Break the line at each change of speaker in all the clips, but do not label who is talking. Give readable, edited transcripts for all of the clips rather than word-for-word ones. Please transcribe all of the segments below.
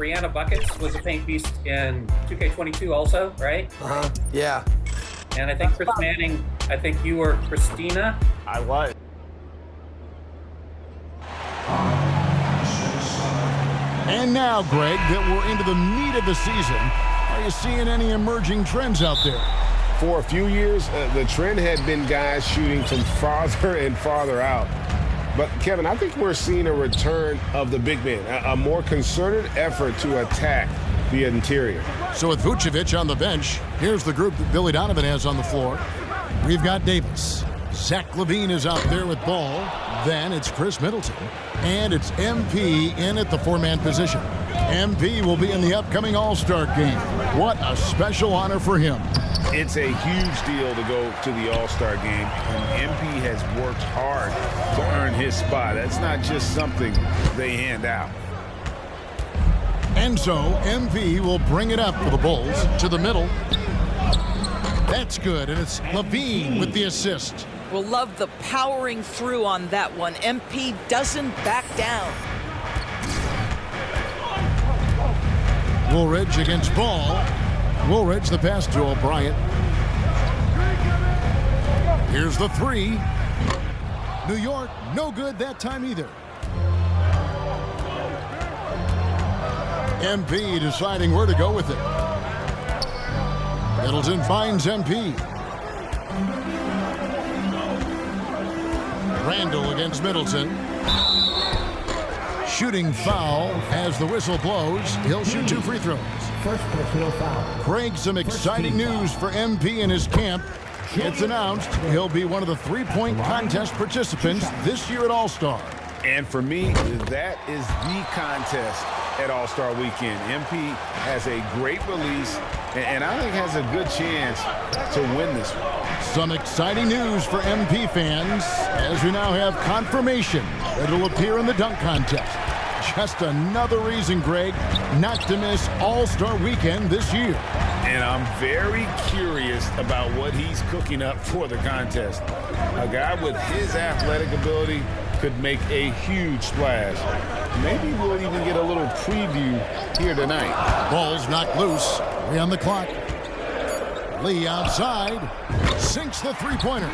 Brianna Buckets was a paint beast in 2K22 also, right?
Yeah.
And I think Chris Manning, I think you were Christina.
I was.
And now, Greg, that we're into the meat of the season, are you seeing any emerging trends out there?
For a few years, the trend had been guys shooting from farther and farther out. But, Kevin, I think we're seeing a return of the big men, a more concerted effort to attack the interior.
So with Vucevic on the bench, here's the group that Billy Donovan has on the floor. We've got Davis. Zach LaVine is out there with ball. Then it's Chris Middleton. And it's MP in at the four-man position. MP will be in the upcoming All-Star game. What a special honor for him.
It's a huge deal to go to the All-Star game, and MP has worked hard to earn his spot. That's not just something they hand out.
And so MP will bring it up for the Bulls to the middle. That's good, and it's LaVine with the assist.
We'll love the powering through on that one. MP doesn't back down.
Woolridge against Ball. Woolridge the pass to O'Brien. Here's the three. New York, no good that time either. MP deciding where to go with it. Middleton finds MP. Randall against Middleton. Shooting foul as the whistle blows. He'll shoot 2 free throws.
First personal foul.
Craig, some exciting news for MP and his camp. It's announced he'll be one of the three-point contest participants this year at All-Star.
And for me, that is the contest at All-Star Weekend. MP has a great release, and I think has a good chance to win this one.
Some exciting news for MP fans, as we now have confirmation that it'll appear in the dunk contest. Just another reason, Greg, not to miss All-Star Weekend this year.
And I'm very curious about what he's cooking up for the contest. A guy with his athletic ability could make a huge splash. Maybe we'll even get a little preview here tonight.
Ball's knocked loose. 3 on the clock. Lee outside. Sinks the three-pointer.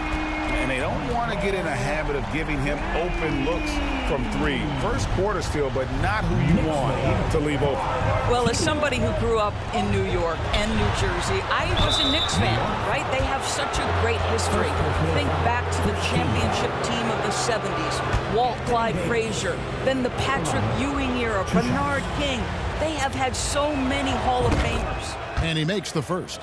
And they don't want to get in a habit of giving him open looks from 3. First quarter still, but not who you want to leave open.
Well, as somebody who grew up in New York and New Jersey, I was a Knicks fan, right? They have such a great history. Think back to the championship team of the 70s. Walt Clyde Frazier, then the Patrick Ewing era, Bernard King. They have had so many Hall of Famers.
And he makes the first.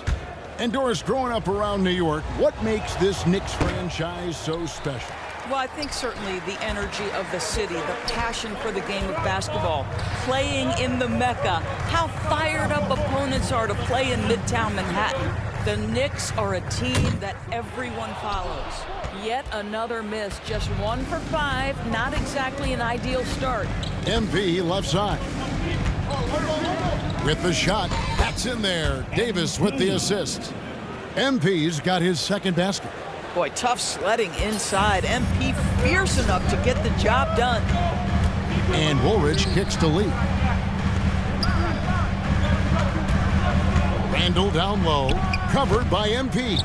And Doris, growing up around New York, what makes this Knicks franchise so special?
Well, I think certainly the energy of the city, the passion for the game of basketball, playing in the Mecca, how fired up opponents are to play in Midtown Manhattan. The Knicks are a team that everyone follows. Yet another miss, just 1 for 5, not exactly an ideal start.
MP left side. With the shot, that's in there. Davis with the assist. MP's got his second basket.
Boy, tough sledding inside. MP fierce enough to get the job done.
And Woolridge kicks to Lee. Randall down low, covered by MP.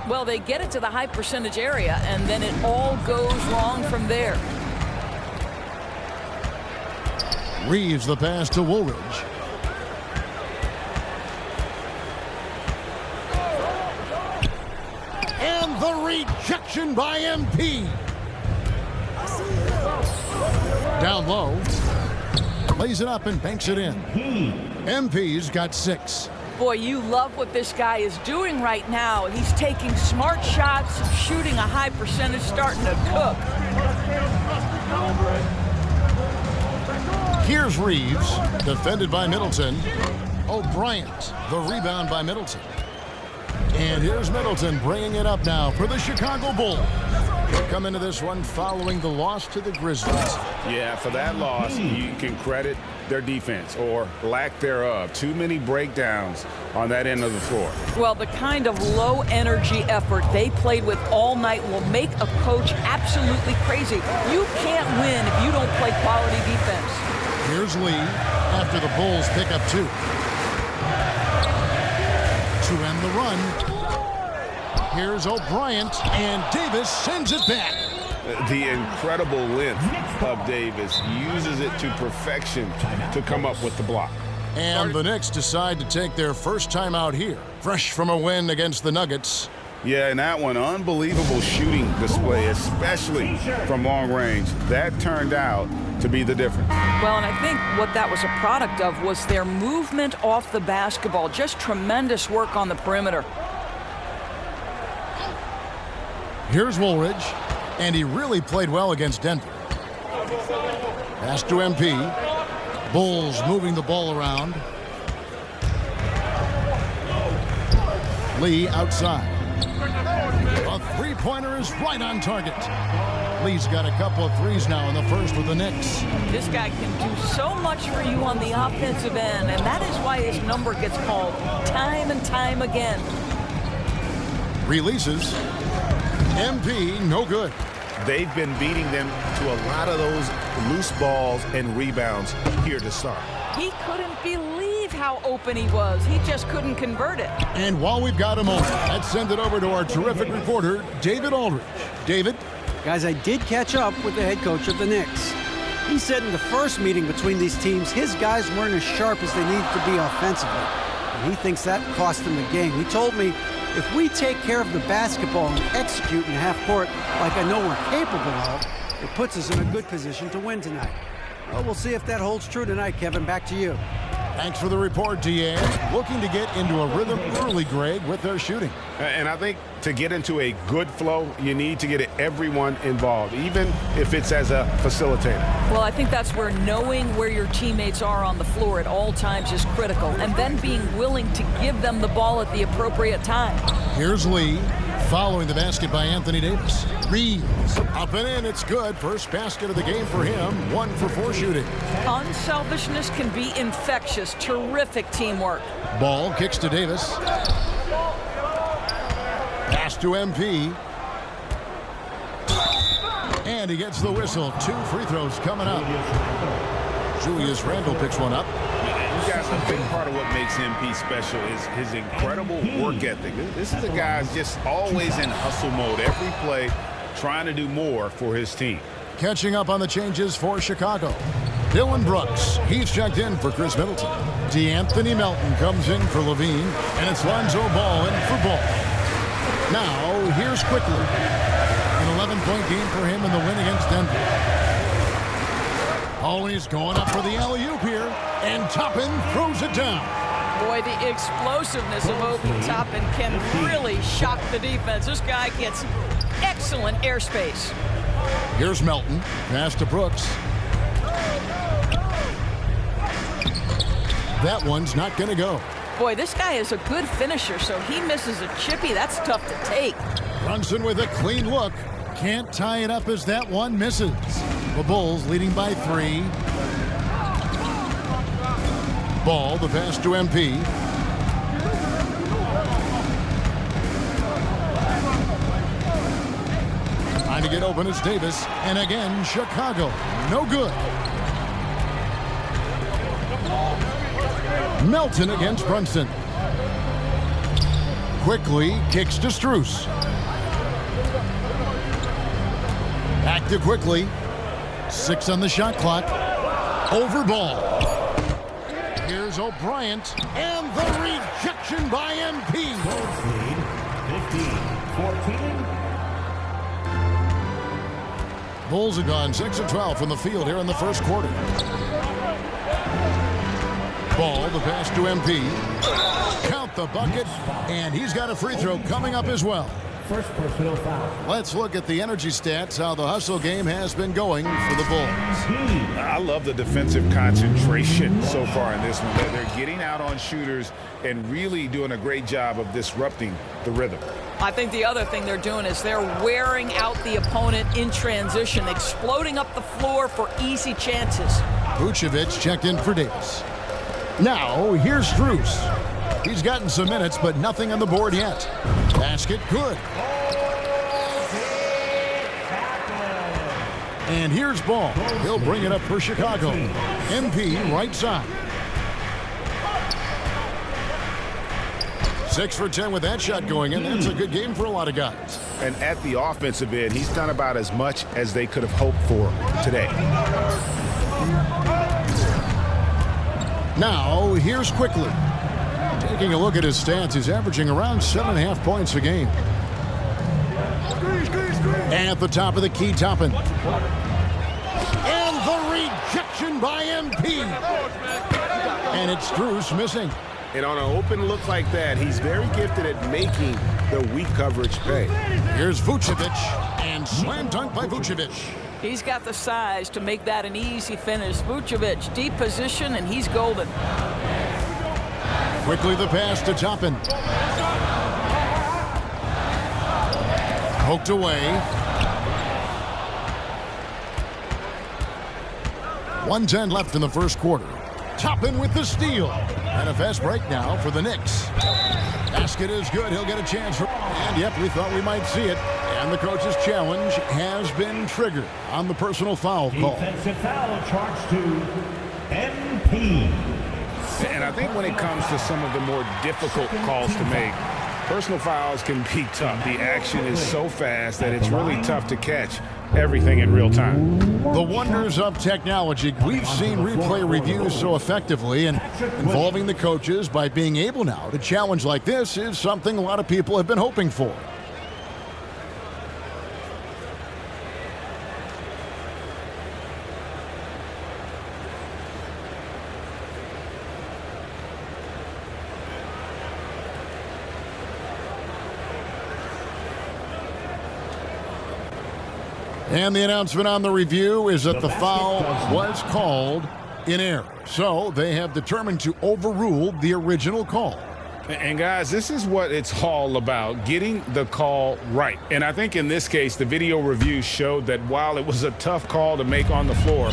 Well, they get it to the high percentage area, and then it all goes wrong from there.
Reeves the pass to Woolridge. And the rejection by MP. Down low. Lays it up and banks it in. MP's got 6.
Boy, you love what this guy is doing right now. He's taking smart shots, shooting a high percentage, starting to cook.
Here's Reeves, defended by Middleton. O'Brien, the rebound by Middleton. And here's Middleton bringing it up now for the Chicago Bulls. They come into this one following the loss to the Grizzlies.
Yeah, for that loss, you can credit their defense or lack thereof. Too many breakdowns on that end of the floor.
Well, the kind of low-energy effort they played with all night will make a coach absolutely crazy. You can't win if you don't play quality defense.
Here's Lee. after the Bulls pick up 2. To end the run, here's O'Brien, and Davis sends it back.
The incredible length of Davis uses it to perfection to come up with the block.
And the Knicks decide to take their first time out here, fresh from a win against the Nuggets.
Yeah, and that one, unbelievable shooting display, especially from long range. That turned out to be the difference.
Well, and I think what that was a product of was their movement off the basketball. Just tremendous work on the perimeter.
Here's Woolridge, and he really played well against Denver. Pass to MP. Bulls moving the ball around. Lee outside. A three-pointer is right on target. Lee's got a couple of threes now in the first with the Knicks.
This guy can do so much for you on the offensive end, and that is why his number gets called time and time again.
Releases. MP, no good.
They've been beating them to a lot of those loose balls and rebounds here to start.
He couldn't believe how open he was. He just couldn't convert it.
And while we've got a moment, let's send it over to our terrific reporter, David Aldridge. David?
Guys, I did catch up with the head coach of the Knicks. He said in the first meeting between these teams, his guys weren't as sharp as they needed to be offensively. And he thinks that cost them the game. He told me, if we take care of the basketball and execute in half court like I know we're capable of, it puts us in a good position to win tonight. Well, we'll see if that holds true tonight, Kevin. Back to you.
Thanks for the report, Deanne. Looking to get into a rhythm early, Greg, with their shooting.
And I think to get into a good flow, you need to get everyone involved, even if it's as a facilitator.
Well, I think that's where knowing where your teammates are on the floor at all times is critical, and then being willing to give them the ball at the appropriate time.
Here's Lee, following the basket by Anthony Davis. Reeves, up and in, it's good. First basket of the game for him, 1 for 4 shooting.
Unselfishness can be infectious. Terrific teamwork.
Ball kicks to Davis. Pass to MP. And he gets the whistle. 2 free throws coming up. Julius Randle picks one up.
You guys, a big part of what makes MP special is his incredible work ethic. This is a guy who's just always in hustle mode, every play, trying to do more for his team.
Catching up on the changes for Chicago. Dylan Brooks, he's checked in for Chris Middleton. DeAnthony Melton comes in for Levine, and it's Lonzo Ball in for Ball. Now, here's Quickly. An 11-point game for him in the win against Denver. Always going up for the alley-oop here, and Toppin throws it down.
Boy, the explosiveness of Obi Toppin can really shock the defense. This guy gets excellent airspace.
Here's Melton, pass to Brooks. That one's not going to go.
Boy, this guy is a good finisher, so he misses a chippy. That's tough to take.
Brunson with a clean look. Can't tie it up as that one misses. The Bulls leading by 3. Ball, the pass to MP. Trying to get open is Davis. And again, Chicago. No good. Melton against Brunson. Quickly kicks to Strus. Back to Quickly. 6 on the shot clock. Over Ball. Here's O'Brien. And the rejection by MP.
15-14.
Bulls have gone 6 of 12 from the field here in the first quarter. Ball, the pass to MP. Count the bucket, and he's got a free throw coming up as well.
First personal foul.
Let's look at the energy stats, how the hustle game has been going for the Bulls.
I love the defensive concentration so far in this one. They're getting out on shooters and really doing a great job of disrupting the rhythm.
I think the other thing they're doing is they're wearing out the opponent in transition, exploding up the floor for easy chances.
Vucevic checked in for Davis. Now, here's Strus. He's gotten some minutes, but nothing on the board yet. Basket, good. And here's Ball. He'll bring it up for Chicago. MP right side. 6 for 10 with that shot going in. That's a good game for a lot of guys.
And at the offensive end, he's done about as much as they could have hoped for today.
Now, here's Quickly. Taking a look at his stats, he's averaging around 7.5 points a game. At the top of the key, Toppin. And the rejection by MP. And it's Strus missing.
And on an open look like that, he's very gifted at making the weak coverage pay.
Here's Vucevic, and slam dunk by Vucevic.
He's got the size to make that an easy finish. Vucevic, deep position, and he's golden.
Quickly the pass to Toppin. Poked away. 1:10 left in the first quarter. Toppin with the steal. And a fast break now for the Knicks. Basket is good. He'll get a chance for... And, yep, we thought we might see it. And the coach's challenge has been triggered on the personal foul call.
Defensive foul charged to MP.
And I think when it comes to some of the more difficult calls to make, personal fouls can be tough. The action is so fast that it's really tough to catch everything in real time.
The wonders of technology. We've seen replay reviews so effectively, and involving the coaches by being able now to challenge like this is something a lot of people have been hoping for. And the announcement on the review is that the foul was called in error. So they have determined to overrule the original call.
And guys, this is what it's all about, getting the call right. And I think in this case, the video review showed that while it was a tough call to make on the floor,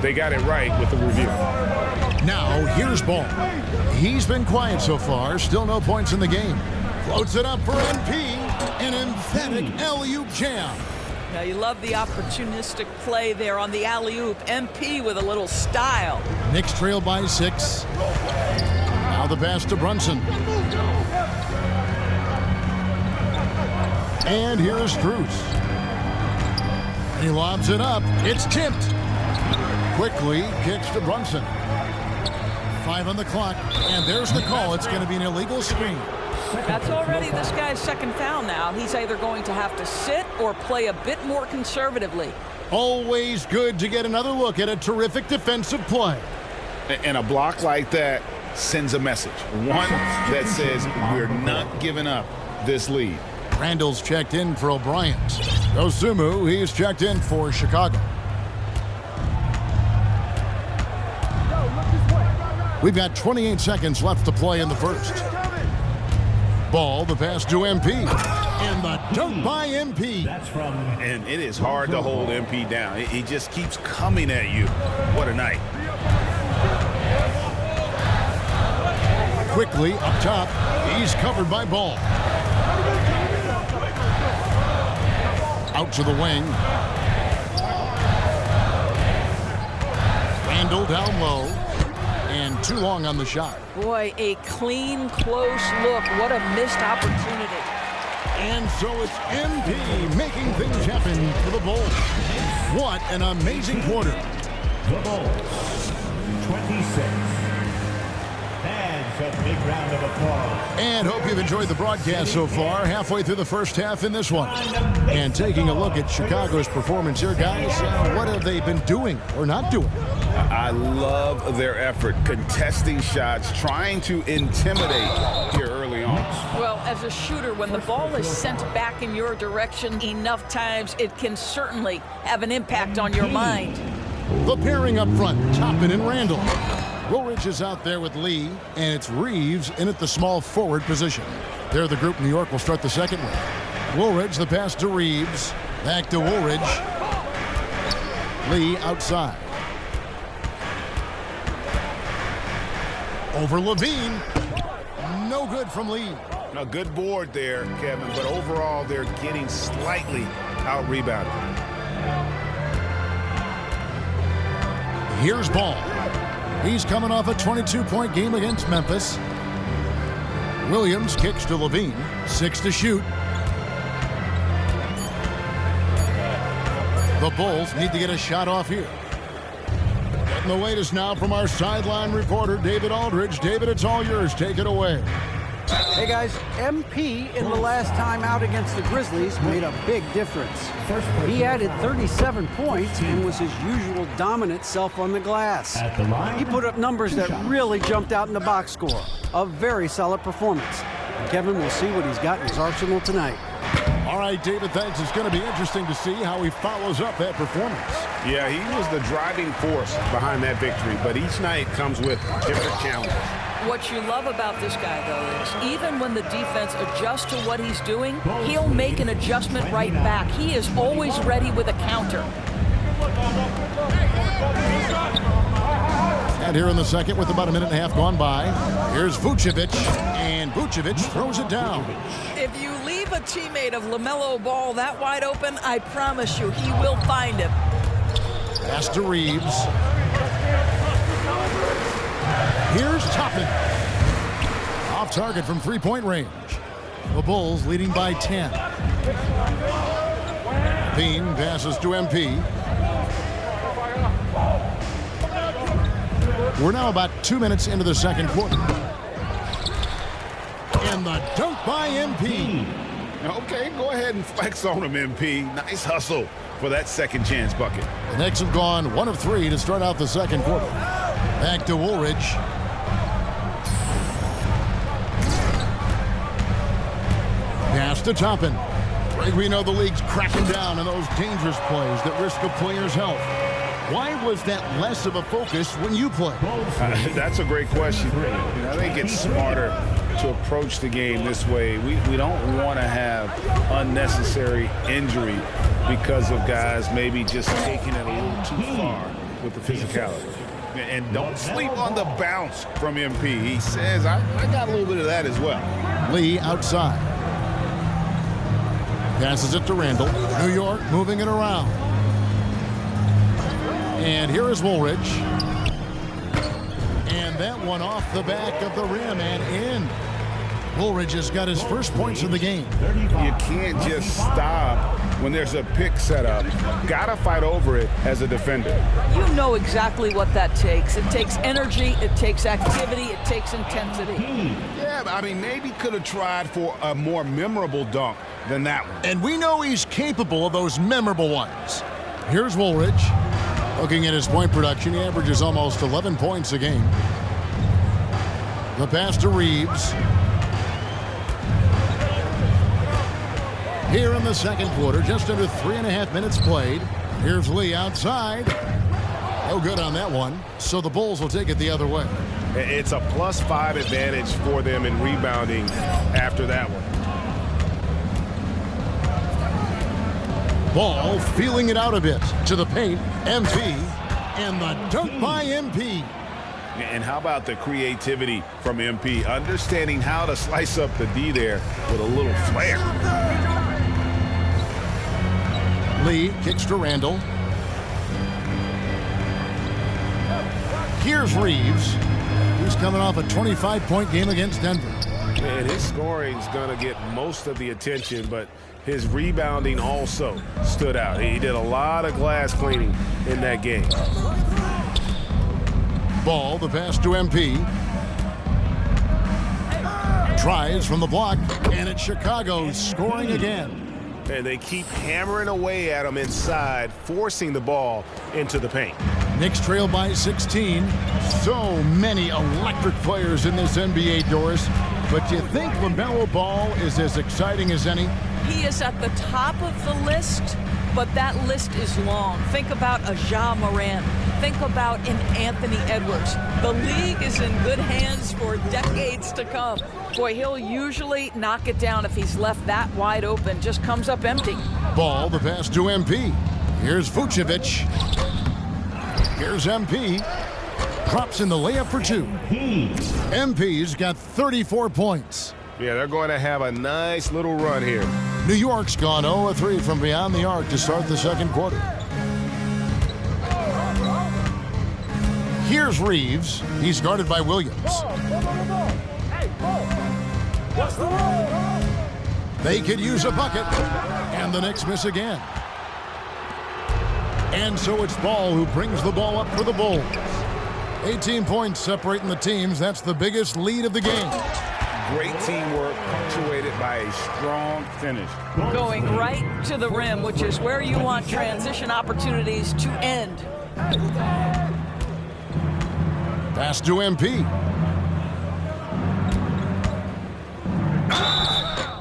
they got it right with the review.
Now, here's Ball. He's been quiet so far, still no points in the game. Floats it up for MP, an emphatic alley-oop jam.
Now you love the opportunistic play there on the alley-oop. MP with a little style.
Knicks trail by 6. Now the pass to Brunson. And here's Strus. He lobs it up. It's tipped. Quickly kicks to Brunson. 5 on the clock. And there's the call. It's going to be an illegal screen.
That's already this guy's second foul now. He's either going to have to sit or play a bit more conservatively.
Always good to get another look at a terrific defensive play.
And a block like that sends a message. One that says we're not giving up this lead.
Randall's checked in for O'Brien. Osumu, he's checked in for Chicago. We've got 28 seconds left to play in the first. Ball, the pass to MP. And the dunk by MP.
That's from...
And it is hard to hold MP down. He just keeps coming at you. What a night.
Quickly up top. He's covered by Ball. Out to the wing. Randall down low. And too long on the shot.
Boy, a clean, close look. What a missed opportunity.
And so it's MP making things happen for the Bulls. What an amazing quarter.
The Bulls, 26. And a big round of applause.
And hope you've enjoyed the broadcast so far. Halfway through the first half in this one. And taking a look at Chicago's performance here, guys. What have they been doing or not doing?
I love their effort, contesting shots, trying to intimidate here early on.
Well, as a shooter, when the ball is sent back in your direction enough times, it can certainly have an impact on your mind.
The pairing up front, Toppin and Randall. Woolridge is out there with Lee, and it's Reeves in at the small forward position. They're the group New York will start the second with. Woolridge, the pass to Reeves. Back to Woolridge. Lee outside. Over Levine. No good from Lee.
A good board there, Kevin, but overall they're getting slightly out-rebounded.
Here's Ball. He's coming off a 22-point game against Memphis. Williams kicks to Levine. 6 to shoot. The Bulls need to get a shot off here. Getting the latest now from our sideline reporter, David Aldridge. David, it's all yours. Take it away.
Hey guys, MP in the last time out against the Grizzlies made a big difference. He added 37 points and was his usual dominant self on the glass. He put up numbers that really jumped out in the box score. A very solid performance. And Kevin will see what he's got in his arsenal tonight.
All right, David, thanks. It's going to be interesting to see how he follows up that performance.
Yeah, he was the driving force behind that victory, but each night comes with different challenges.
What you love about this guy, though, is even when the defense adjusts to what he's doing, he'll make an adjustment right back. He is always ready with a counter.
And here in the second, with about a minute and a half gone by, here's Vucevic, and Vucevic throws it down.
If you leave a teammate of LaMelo Ball that wide open, I promise you he will find him.
Pass to Reeves. Here's Toppin. Off target from three-point range. The Bulls leading by 10. Bean passes to MP. We're now about 2 minutes into the second quarter. And the dunk by MP.
Okay, go ahead and flex on him, MP. Nice hustle for that second chance bucket.
The Knicks have gone 1 of 3 to start out the second quarter. Back to Woolridge. Pass to Toppin. We know the league's cracking down on those dangerous plays that risk a player's health. Why was that less of a focus when you play?
That's a great question. I think it's smarter to approach the game this way. We don't want to have unnecessary injury because of guys maybe just taking it a little too far with the physicality. And don't sleep on the bounce from MP. He says, I got a little bit of that as well.
Lee outside. Passes it to Randall. New York moving it around. And here is Woolridge. And that one off the back of the rim and in. Woolridge has got his first points of the game.
You can't just stop when there's a pick set up. Gotta fight over it as a defender.
You know exactly what that takes. It takes energy, it takes activity, it takes intensity.
Yeah, I mean, maybe could have tried for a more memorable dunk than that one.
And we know he's capable of those memorable ones. Here's Woolridge. Looking at his point production, he averages almost 11 points a game. The pass to Reeves. Here in the second quarter, just under 3.5 minutes played. Here's Lee outside. No good on that one. So the Bulls will take it the other way.
It's a +5 advantage for them in rebounding after that one.
Ball feeling it out a bit to the paint. MP and the dunk by MP.
And how about the creativity from MP, understanding how to slice up the D there with a little flair.
Lee kicks to Randall. Here's Reeves. He's coming off a 25-point game against Denver.
And his scoring is going to get most of the attention, but his rebounding also stood out. He did a lot of glass cleaning in that game.
Ball, the pass to MP. Tries from the block, and it's Chicago scoring again.
And they keep hammering away at him inside, forcing the ball into the paint.
Knicks trail by 16. So many electric players in this NBA, Doris. But do you think LaMelo Ball is as exciting as any?
He is at the top of the list, but that list is long. Think about a Ja Morant. Think about an Anthony Edwards. The league is in good hands for decades to come. Boy, he'll usually knock it down if he's left that wide open. Just comes up empty.
Ball, the pass to MP. Here's Vucevic. Here's MP. Drops in the layup for 2. MP's got 34 points.
Yeah, they're going to have a nice little run here.
New York's gone 0-3 from beyond the arc to start the second quarter. Here's Reeves. He's guarded by Williams. They could use a bucket, and the Knicks miss again. And so it's Ball who brings the ball up for the Bulls. 18 points separating the teams. That's the biggest lead of the game.
Great teamwork punctuated by a strong finish.
Going right to the rim, which is where you want transition opportunities to end.
Pass to MP.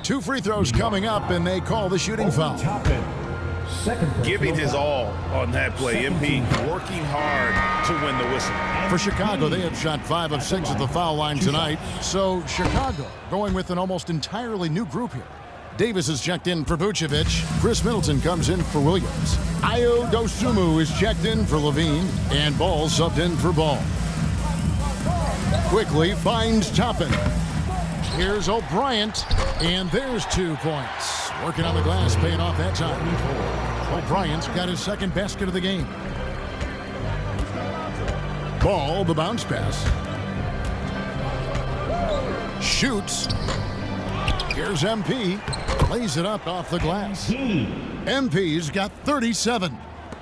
2 free throws coming up, and they call the shooting foul.
Giving his all on that play. MP working hard to win the whistle.
For Chicago, they have shot 5 of 6 at the foul line tonight. So Chicago going with an almost entirely new group here. Davis is checked in for Vucevic. Chris Middleton comes in for Williams. Ayo Dosunmu is checked in for Levine. And Ball subbed in for Ball. Quickly finds Toppin. Here's O'Bryant. And there's 2 points. Working on the glass, paying off that time. O'Bryant's got his second basket of the game. Ball, the bounce pass. Shoots. Here's MP. Lays it up off the glass. MP's got 37.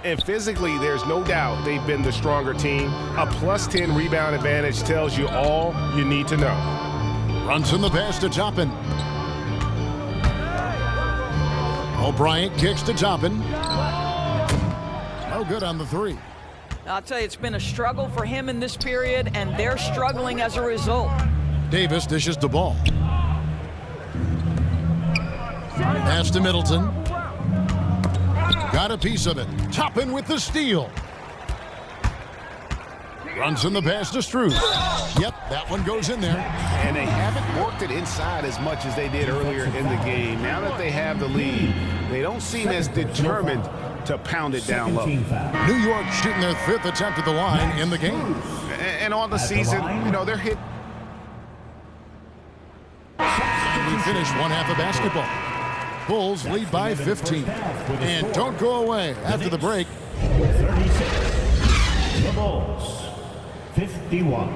And physically, there's no doubt they've been the stronger team. A +10 rebound advantage tells you all you need to know.
Runs in the pass to Toppin. O'Bryant kicks to Toppin. No good on the 3.
I'll tell you, it's been a struggle for him in this period, and they're struggling as a result.
Davis dishes the ball. Pass to Middleton. Got a piece of it. Toppin with the steal. Runs in the pass to Strus. Yep, that one goes in there.
And they haven't worked it inside as much as they did earlier in the game. Now that they have the lead, they don't seem as determined to pound it down low.
New York shooting their 5th attempt at the line in the game.
And on the season, you know, they're hit.
And we finish one half of basketball. Bulls lead by 15. And don't go away after the break.
36. The Bulls, 51.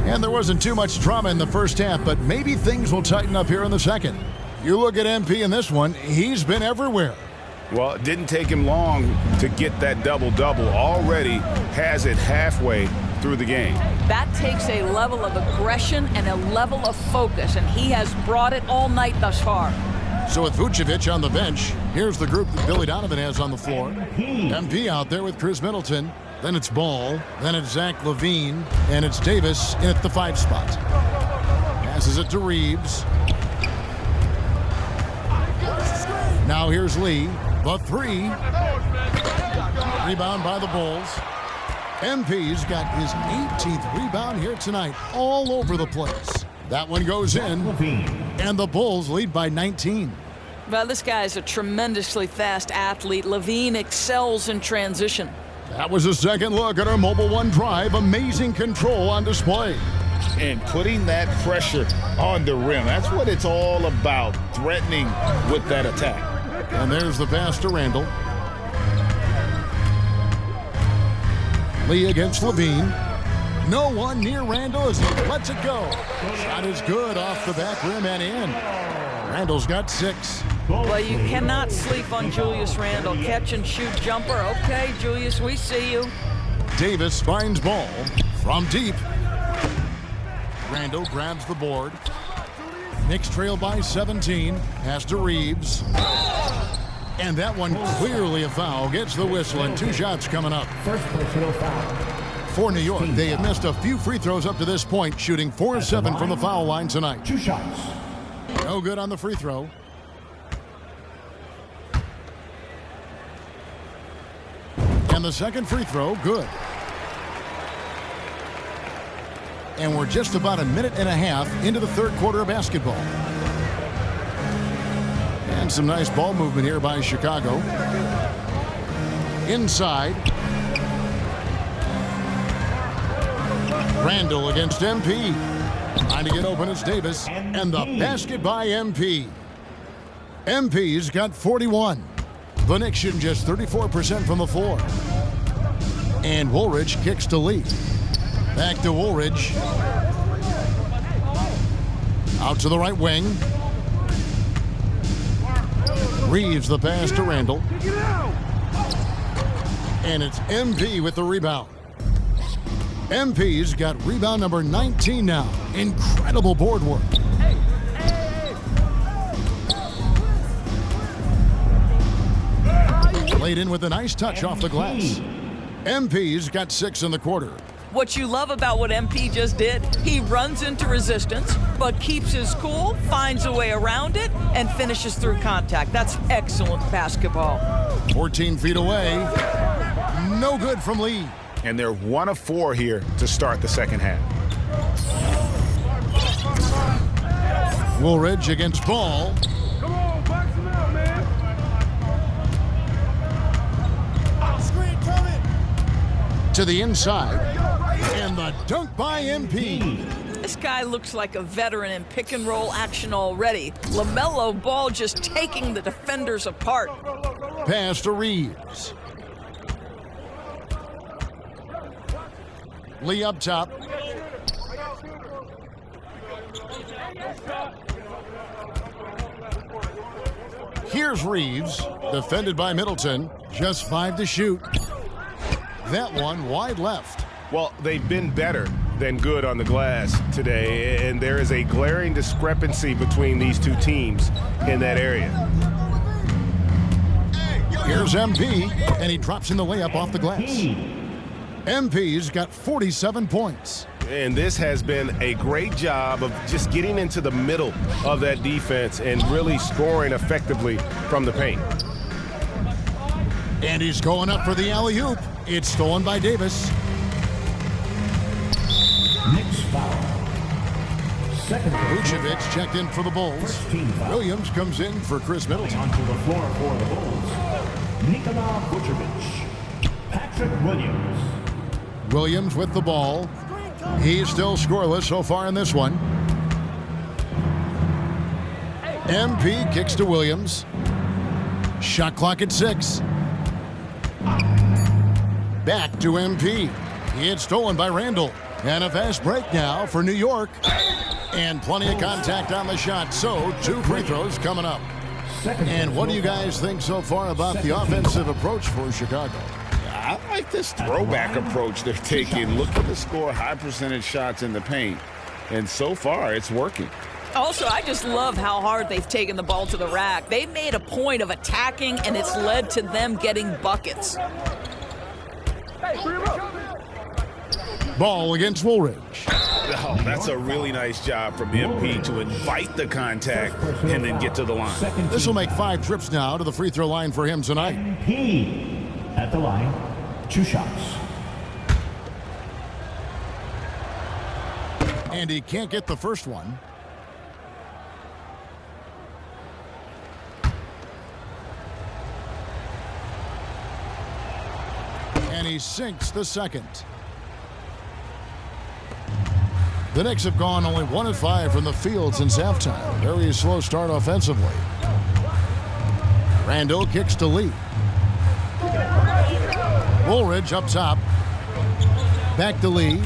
And there wasn't too much drama in the first half, but maybe things will tighten up here in the second. You look at MP in this one, he's been everywhere.
Well, it didn't take him long to get that double-double. Already has it halfway through the game.
That takes a level of aggression and a level of focus, and he has brought it all night thus far.
So with Vucevic on the bench, here's the group that Billy Donovan has on the floor. MP out there with Chris Middleton. Then it's Ball. Then it's Zach LaVine. And it's Davis in at the 5 spot. Passes it to Reeves. Now here's Lee. The 3. Rebound by the Bulls. MP's got his 18th rebound here tonight, all over the place. That one goes in, and the Bulls lead by 19.
Well, this guy is a tremendously fast athlete. LaVine excels in transition.
That was a second look at our Mobile One drive. Amazing control on display.
And putting that pressure on the rim. That's what it's all about, threatening with that attack.
And there's the pass to Randall. Lee against LaVine. No one near Randall as he lets it go. Shot is good off the back rim and in. Randall's got 6.
Well, you cannot sleep on Julius Randle. Catch and shoot jumper. Okay, Julius, we see you.
Davis finds Ball from deep. Randall grabs the board. Knicks trail by 17. Pass to Reeves. And that one clearly a foul. Gets the whistle and 2 shots coming up.
First personal foul.
For New York, they have missed a few free throws up to this point, shooting 4-7 from the foul line tonight.
2 shots.
No good on the free throw. And the second free throw, good. And we're just about a minute and a half into the third quarter of basketball. And some nice ball movement here by Chicago. Inside. Randall against MP. Trying to get open is Davis, and the basket by MP. MP's got 41. The Knicks shooting just 34% from the floor. And Woolridge kicks to Lee. Back to Woolridge. Out to the right wing. Reeves the pass to Randall. And it's MP with the rebound. MP's got rebound number 19 now. Incredible board work. Laid in with a nice touch off the glass. MP's got 6 in the quarter.
What you love about what MP just did, he runs into resistance, but keeps his cool, finds a way around it, and finishes through contact. That's excellent basketball.
14 feet away. No good from Lee.
And they're 1 of 4 here to start the second half.
Woolridge against Ball.
Come on, box him out, man.
Screen coming.
To the inside. And the dunk by MP.
This guy looks like a veteran in pick and roll action already. LaMelo Ball just taking the defenders apart.
Pass to Reeves. Lee up top. Here's Reeves, defended by Middleton. Just 5 to shoot. That one wide left.
Well, they've been better than good on the glass today, and there is a glaring discrepancy between these two teams in that area.
Here's MP, and he drops in the layup off the glass. MP's got 47 points.
And this has been a great job of just getting into the middle of that defense and really scoring effectively from the paint.
And he's going up for the alley-oop. It's stolen by Davis.
Knicks foul. Second.
Vucevic checked in for the Bulls. Williams comes in for Chris Middleton.
Onto the floor for the Bulls. Nikola Vucevic. Patrick Williams.
Williams with the ball. He's still scoreless so far in this one. MP kicks to Williams. Shot clock at 6. Back to MP. It's stolen by Randall. And a fast break now for New York. And plenty of contact on the shot. So 2 free throws coming up. And what do you guys think so far about the offensive approach for Chicago?
I like this throwback approach they're taking. Looking to score high percentage shots in the paint. And so far, it's working.
Also, I just love how hard they've taken the ball to the rack. They've made a point of attacking, and it's led to them getting buckets.
Ball against Woolridge.
Oh, that's a really nice job from MP to invite the contact and then get to the line.
This will make 5 trips now to the free throw line for him tonight.
MP at the line. 2 shots.
And he can't get the first one. And he sinks the second. The Knicks have gone only 1 of 5 from the field since halftime. Very slow start offensively. Randall kicks to Lee. Woolridge up top. Back to Lee.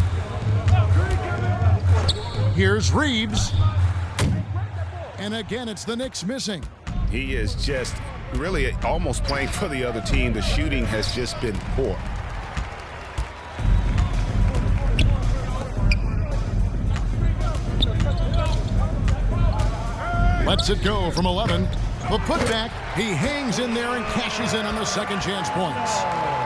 Here's Reeves. And again, it's the Knicks missing.
He is just really almost playing for the other team. The shooting has just been poor.
Lets it go from 11. The putback, he hangs in there and cashes in on the second chance points.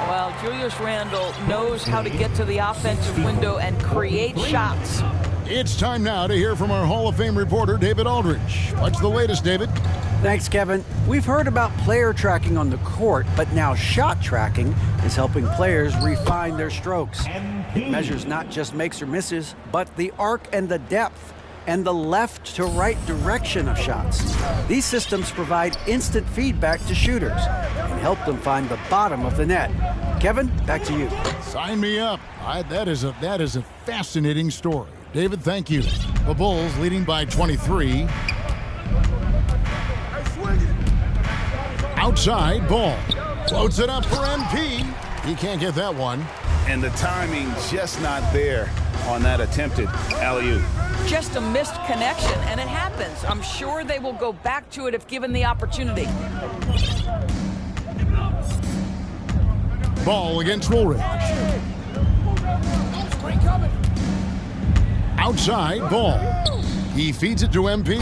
Well, Julius Randle knows how to get to the offensive window and create shots.
It's time now to hear from our Hall of Fame reporter, David Aldridge. What's the latest, David?
Thanks, Kevin. We've heard about player tracking on the court, but now shot tracking is helping players refine their strokes. It measures not just makes or misses, but the arc and the depth and the left to right direction of shots. These systems provide instant feedback to shooters and help them find the bottom of the net. Kevin, back to you.
Sign me up. That is a fascinating story. David, thank you. The Bulls leading by 23. Outside, Ball. Floats it up for MP. He can't get that one.
And the timing just not there on that attempted alley-oop.
Just a missed connection, and it happens. I'm sure they will go back to it if given the opportunity.
Ball against Woolridge. Outside, Ball. He feeds it to MP.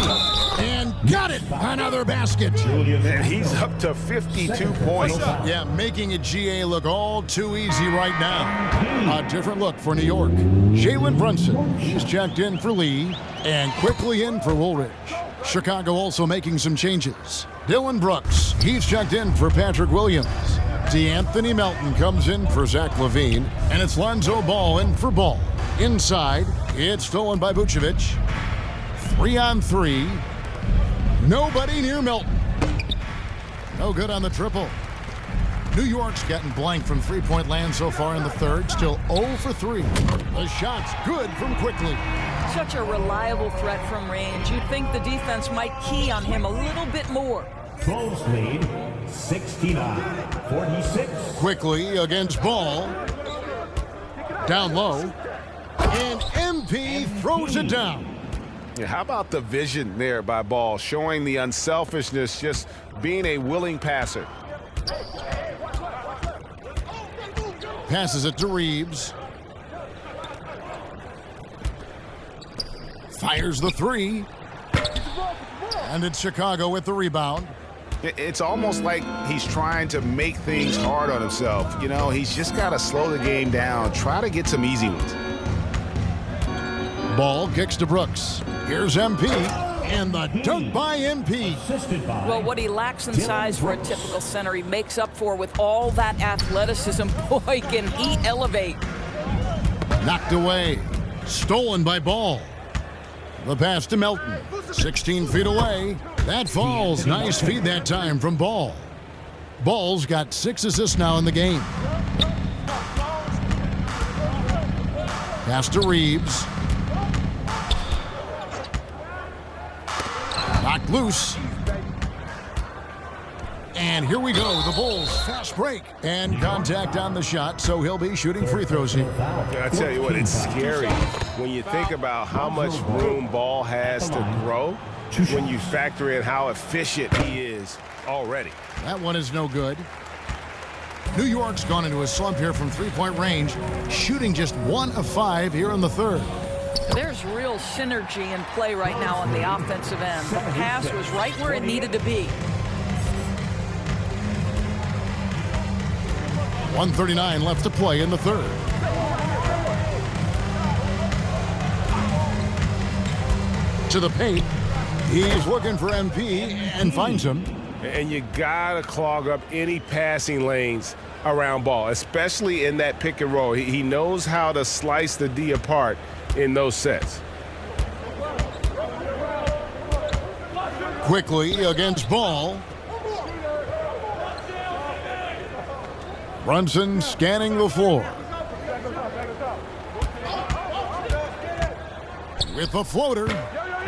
And got it! Another basket.
And he's up to 52 points.
Yeah, making it GA look all too easy right now. A different look for New York. Jalen Brunson, he's checked in for Lee and quickly in for Woolridge. Chicago also making some changes. Dylan Brooks, he's checked in for Patrick Williams. DeAnthony Melton comes in for Zach LaVine, and it's Lonzo Ball in for Ball. Inside, it's stolen by Vucevic. 3-on-3. Nobody near Melton. No good on the triple. New York's getting blanked from three-point land so far in the third. Still 0 for 3. The shot's good from Quickly.
Such a reliable threat from range. You'd think the defense might key on him a little bit more.
Bulls lead 69-46.
Quickly against Ball. Down low. And MP throws it down.
Yeah, how about the vision there by Ball, showing the unselfishness, just being a willing passer.
Passes it to Reeves. Fires the three. And it's Chicago with the rebound.
It's almost like he's trying to make things hard on himself. You know, he's just got to slow the game down, try to get some easy ones.
Ball kicks to Brooks. Here's MP, and the dunk by MP.
Well, what he lacks in size for a typical center, he makes up for with all that athleticism. Boy, can he elevate.
Knocked away. Stolen by Ball. The pass to Melton. 16 feet away. That falls. Nice feed that time from Ball. Ball's got 6 assists now in the game. Pass to Reeves. Knocked loose. And here we go. The Bulls fast break and contact on the shot, so he'll be shooting free throws here.
I tell you what, it's scary when you think about how much room Ball has to grow when you factor in how efficient he is already.
That one is no good. New York's gone into a slump here from three-point range, shooting just 1 of 5 here in the third.
There's real synergy in play right now on the offensive end. The pass was right where it needed to be.
1:39 left to play in the third. To the paint. He's looking for MP and finds him.
And you gotta clog up any passing lanes around Ball, especially in that pick and roll. He knows how to slice the D apart in those sets.
Quickly against Ball. Brunson scanning the floor. With the floater,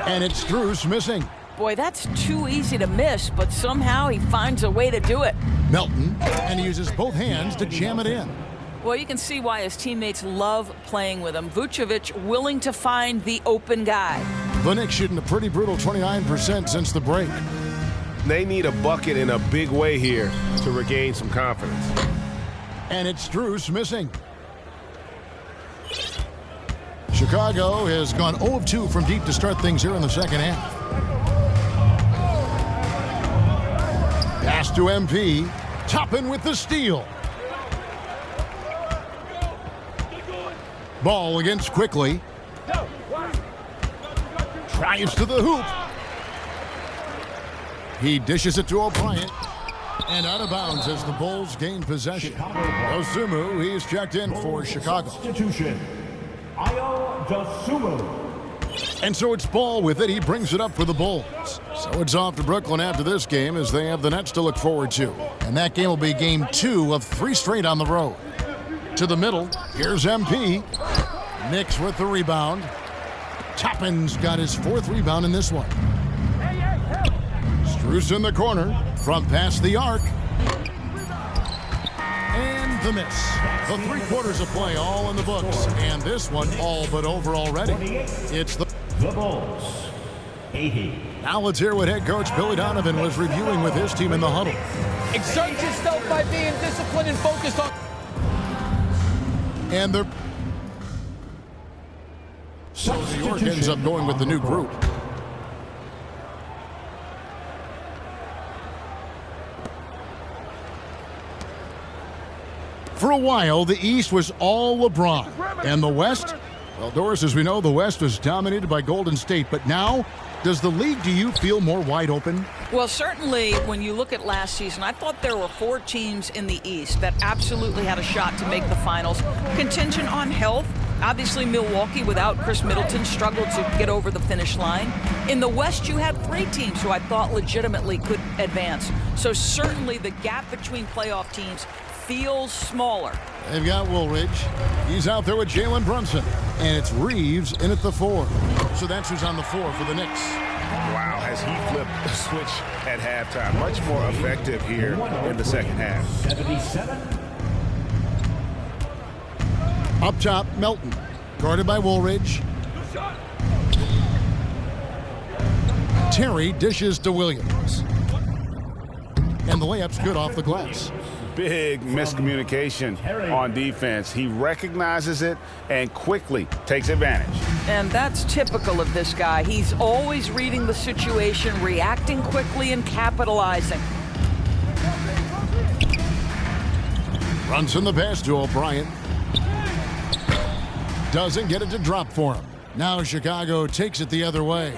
and it's Strus missing.
Boy, that's too easy to miss, but somehow he finds a way to do it.
Melton, and he uses both hands to jam it in.
Well, you can see why his teammates love playing with him. Vucevic willing to find the open guy.
The Knicks shooting a pretty brutal 29% since the break.
They need a bucket in a big way here to regain some confidence.
And it's Strus missing. Chicago has gone 0 of 2 from deep to start things here in the second half. Pass to MP. Toppin with the steal. Ball against Quickly. Drives to the hoop. He dishes it to O'Brien. And out of bounds as the Bulls gain possession. Osumu, he's checked in for Chicago.
Substitution. Ayo Dosunmu.
And so it's Ball with it. He brings it up for the Bulls. So it's off to Brooklyn after this game as they have the Nets to look forward to. And that game will be game 2 of 3 straight on the road. To the middle, here's MP. Knicks with the rebound. Toppin's got his 4th rebound in this one. Strus in the corner from past the arc. And the miss. The 3 quarters of play all in the books. And this one all but over already. It's the
Bulls, 80.
Now let's hear what head coach Billy Donovan was reviewing with his team in the huddle.
Exert yourself by being disciplined and focused on.
And the New York ends up going with the new group. For a while, the East was all LeBron. And the West? Well, Doris, as we know, the West was dominated by Golden State. But now, does the league, do you feel more wide open?
Well, certainly when you look at last season, I thought there were 4 teams in the East that absolutely had a shot to make the finals. Contingent on health. Obviously, Milwaukee, without Chris Middleton, struggled to get over the finish line. In the West, you had 3 teams who I thought legitimately could advance. So certainly the gap between playoff teams feels smaller.
They've got Woolridge. He's out there with Jalen Brunson. And it's Reeves in at the 4. So that's who's on the floor for the Knicks.
Wow, has he flipped the switch at halftime. Much more effective here in the second half.
77.
Up top, Melton. Guarded by Woolridge. Terry dishes to Williams. And the layup's good off the glass.
Big miscommunication on defense. He recognizes it and quickly takes advantage.
And that's typical of this guy. He's always reading the situation, reacting quickly, and capitalizing.
Brunson the pass to O'Brien. Doesn't get it to drop for him. Now Chicago takes it the other way.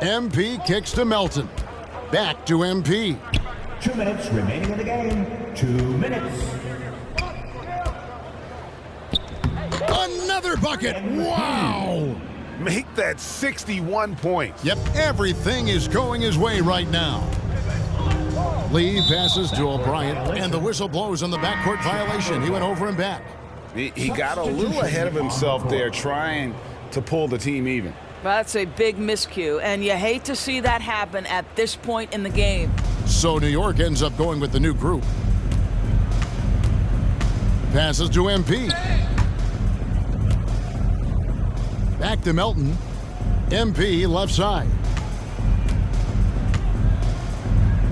MP kicks to Melton. Back to MP.
2 minutes remaining in the game. 2 minutes.
Another bucket. Wow.
Make that 61 points.
Yep, everything is going his way right now. Lee passes to O'Brien, and the whistle blows on the backcourt violation. He went over and back.
He got a little ahead of himself there, trying to pull the team even.
That's a big miscue, and you hate to see that happen at this point in the game.
So New York ends up going with the new group. Passes to MP. Back to Melton. MP left side.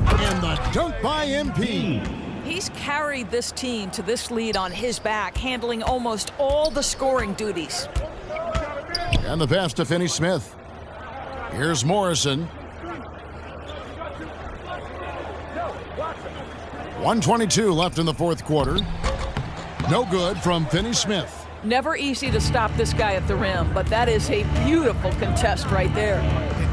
And the dunk by MP.
He's carried this team to this lead on his back, handling almost all the scoring duties.
And the pass to Finney-Smith. Here's Morrison. 1:22 left in the 4th quarter. No good from Finney-Smith.
Never easy to stop this guy at the rim, but that is a beautiful contest right there.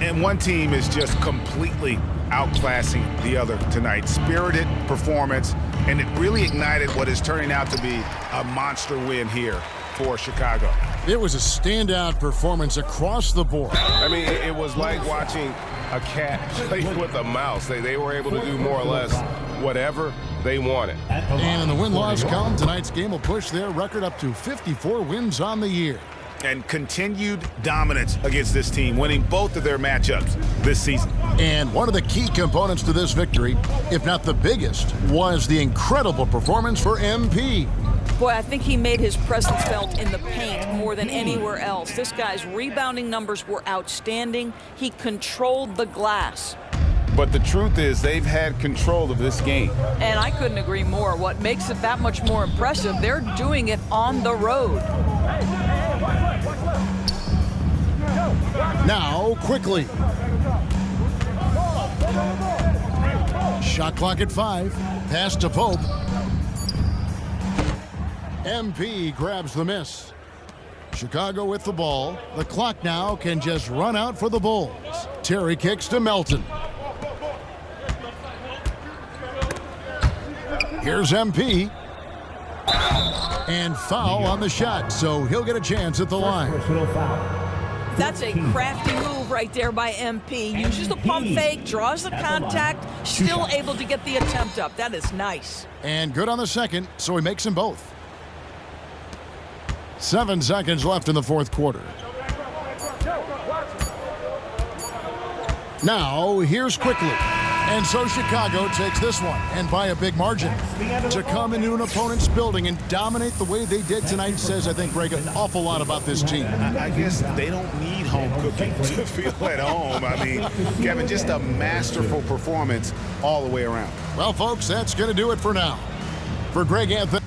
And one team is just completely outclassing the other tonight. Spirited performance, and it really ignited what is turning out to be a monster win here for Chicago.
It was a standout performance across the board.
I mean, it was like watching a cat play with a mouse. They were able to do more or less whatever they wanted.
And in the win-loss column, tonight's game will push their record up to 54 wins on the year.
And continued dominance against this team, winning both of their matchups this season.
And one of the key components to this victory, if not the biggest, was the incredible performance for MP.
Boy, I think he made his presence felt in the paint more than anywhere else. This guy's rebounding numbers were outstanding. He controlled the glass.
But the truth is, they've had control of this game.
And I couldn't agree more. What makes it that much more impressive, they're doing it on the road.
Now, quickly. Shot clock at 5. Pass to Pope. MP grabs the miss. Chicago with the ball. The clock now can just run out for the Bulls. Terry kicks to Melton. Here's MP. And foul on the shot, so he'll get a chance at the line.
That's a crafty move right there by MP. Uses the pump fake, draws the contact, still able to get the attempt up. That is nice.
And good on the second, so he makes them both. 7 seconds left in the fourth quarter. Now, here's quickly. And so Chicago takes this one, and by a big margin. To come into an opponent's building and dominate the way they did tonight says, I think, Greg, an awful lot about this team.
I guess they don't need home cooking to feel at home. I mean, Kevin, just a masterful performance all the way around.
Well, folks, that's going to do it for now. For Greg Anthony.